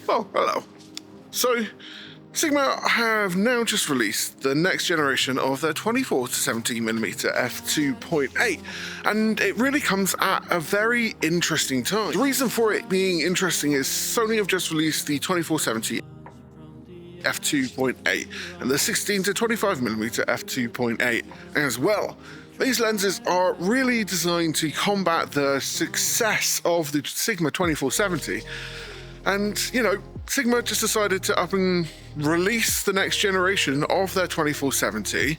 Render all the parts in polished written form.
Oh, hello. So, Sigma have now just released the next generation of their 24 to 70mm f2.8, and it really comes at a very interesting time. The reason for it being interesting is Sony have just released the 2470 f2.8 and the 16 to 25mm f2.8 as well. These lenses are really designed to combat the success of the Sigma 2470. And, Sigma just decided to up and release the next generation of their 2470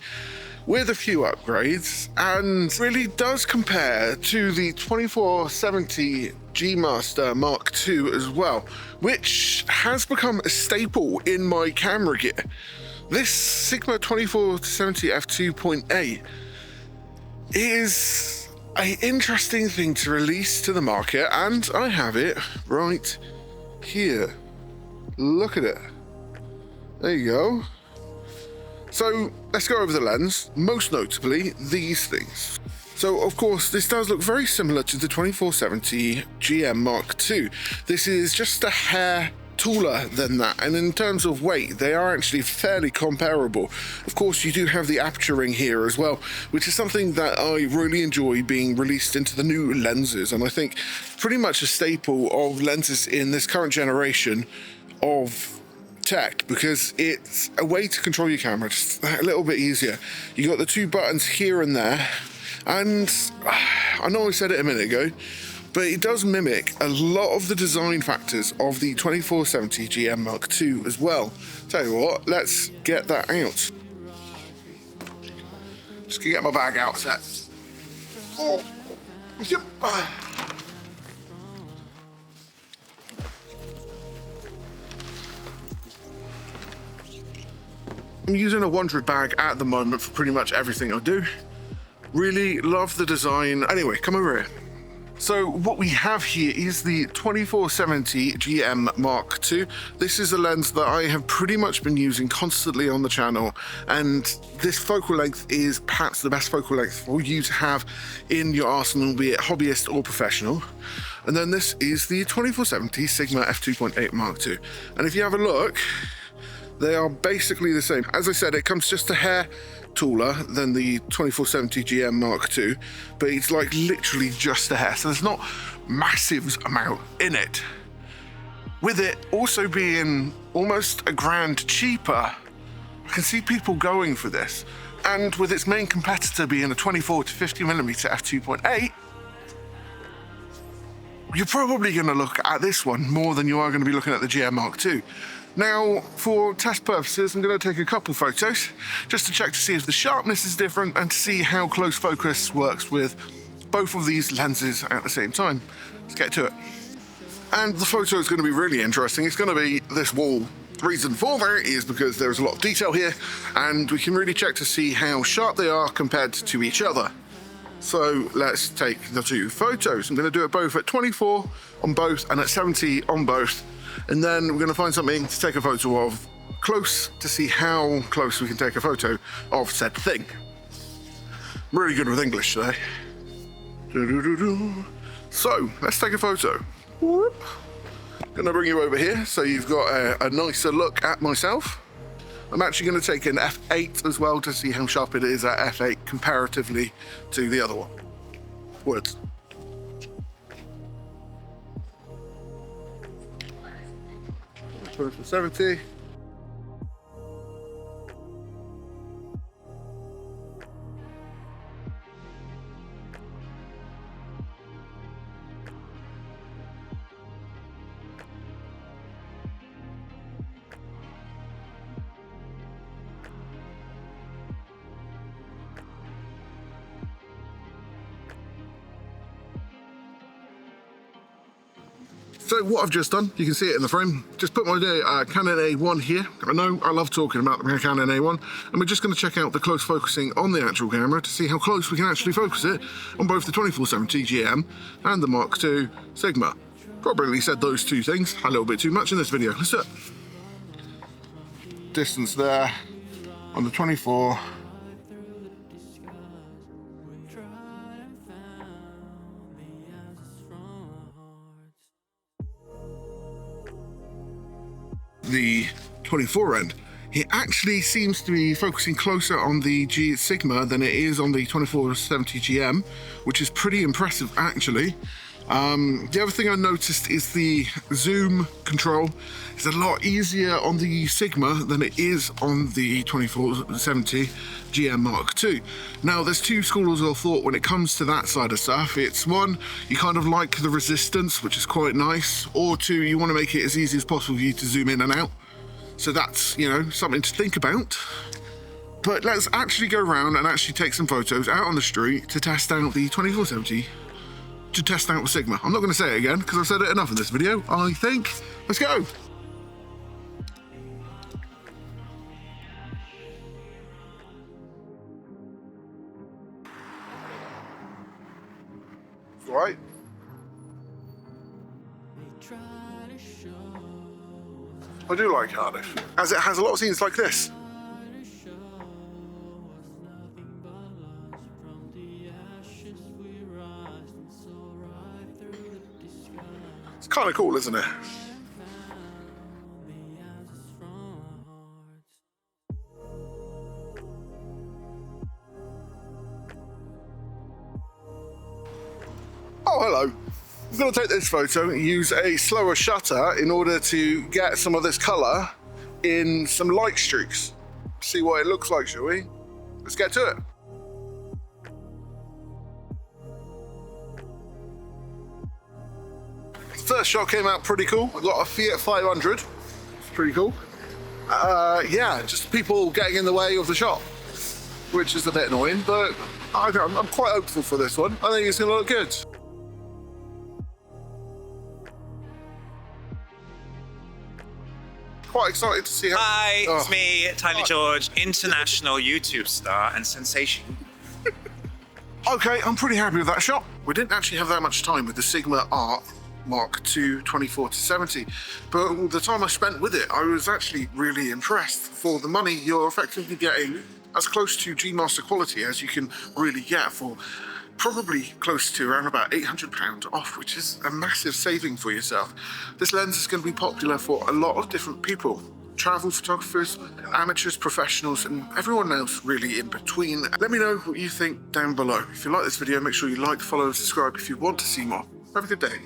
with a few upgrades, and really does compare to the 2470 G Master Mark II as well, which has become a staple in my camera gear. This Sigma 2470 f2.8 is an interesting thing to release to the market, and I have it right here. Look at it. There you go. So let's go over the lens, most notably these things. So of course this does look very similar to the 2470 GM Mark II. This is just a hair taller than that, and in terms of weight they are actually fairly comparable. Of course you do have the aperturing here as well, which is something that I really enjoy being released into the new lenses, and I think pretty much a staple of lenses in this current generation of tech, because it's a way to control your camera just a little bit easier. You got the two buttons here and there, and I know I said it a minute ago, but it does mimic a lot of the design factors of the 2470 GM Mark II as well. Tell you what, let's get that out. Just gonna get my bag out, set. Oh. Yep. I'm using a 100 bag at the moment for pretty much everything I do. Really love the design. Anyway, come over here. So what we have here is the 2470 GM Mark II. This is a lens that I have pretty much been using constantly on the channel, and this focal length is perhaps the best focal length for you to have in your arsenal, be it hobbyist or professional. And then this is the 2470 Sigma f2.8 Mark II. And if you have a look, they are basically the same. As I said, it comes just a hair taller than the 2470 GM Mark II, but it's like literally just a hair, so there's not massive amount in it. With it also being almost a grand cheaper, I can see people going for this. And with its main competitor being a 24 to 50mm f2.8, you're probably going to look at this one more than you are going to be looking at the GM Mark II. Now, for test purposes, I'm going to take a couple photos just to check to see if the sharpness is different and to see how close focus works with both of these lenses at the same time. Let's get to it. And the photo is going to be really interesting. It's going to be this wall. The reason for that is because there's a lot of detail here, and we can really check to see how sharp they are compared to each other. So let's take the two photos. I'm going to do it both at 24 on both and at 70 on both. And then we're going to find something to take a photo of close to see how close we can take a photo of said thing. I'm really good with English today. So let's take a photo. Gonna bring you over here so you've got a nicer look at myself. I'm actually going to take an f8 as well to see how sharp it is at f8 comparatively to the other one. Words. For 70. So what I've just done, you can see it in the frame, just put my Canon A1 here. I know I love talking about the Canon A1, and we're just going to check out the close focusing on the actual camera to see how close we can actually focus it on both the 2470 GM and the Mark II Sigma. Probably said those two things a little bit too much in this video. Let's do it. Distance there on the 24. the 24 end. It actually seems to be focusing closer on the G Sigma than it is on the 2470 GM, which is pretty impressive actually. The other thing I noticed is the zoom control is a lot easier on the Sigma than it is on the 2470 GM Mark II. Now, there's two schools of thought when it comes to that side of stuff. It's one, you kind of like the resistance, which is quite nice, or two, you want to make it as easy as possible for you to zoom in and out. So that's, you know, something to think about. But let's actually go around and actually take some photos out on the street to test out the 2470, to test out the Sigma. I'm not going to say it again because I've said it enough in this video, I think. Let's go. Right. I do like Cardiff, as it has a lot of scenes like this. It's kind of cool, isn't it? Oh, hello. I'm going to take this photo and use a slower shutter in order to get some of this colour in some light streaks. See what it looks like, shall we? Let's get to it. First shot came out pretty cool. I got a Fiat 500. It's pretty cool. Yeah, just people getting in the way of the shot, which is a bit annoying, but I'm quite hopeful for this one. I think it's going to look good. Quite excited to see how... Hi, it's me, Tiny George, international YouTube star and sensation. Okay, I'm pretty happy with that shot. We didn't actually have that much time with the Sigma Art Mark II 24-70, but the time I spent with it, I was actually really impressed. For the money, you're effectively getting as close to G Master quality as you can really get for probably close to around about £800 off, which is a massive saving for yourself. This lens is going to be popular for a lot of different people. Travel photographers, amateurs, professionals, and everyone else really in between. Let me know what you think down below. If you like this video, make sure you like, follow, and subscribe if you want to see more. Have a good day.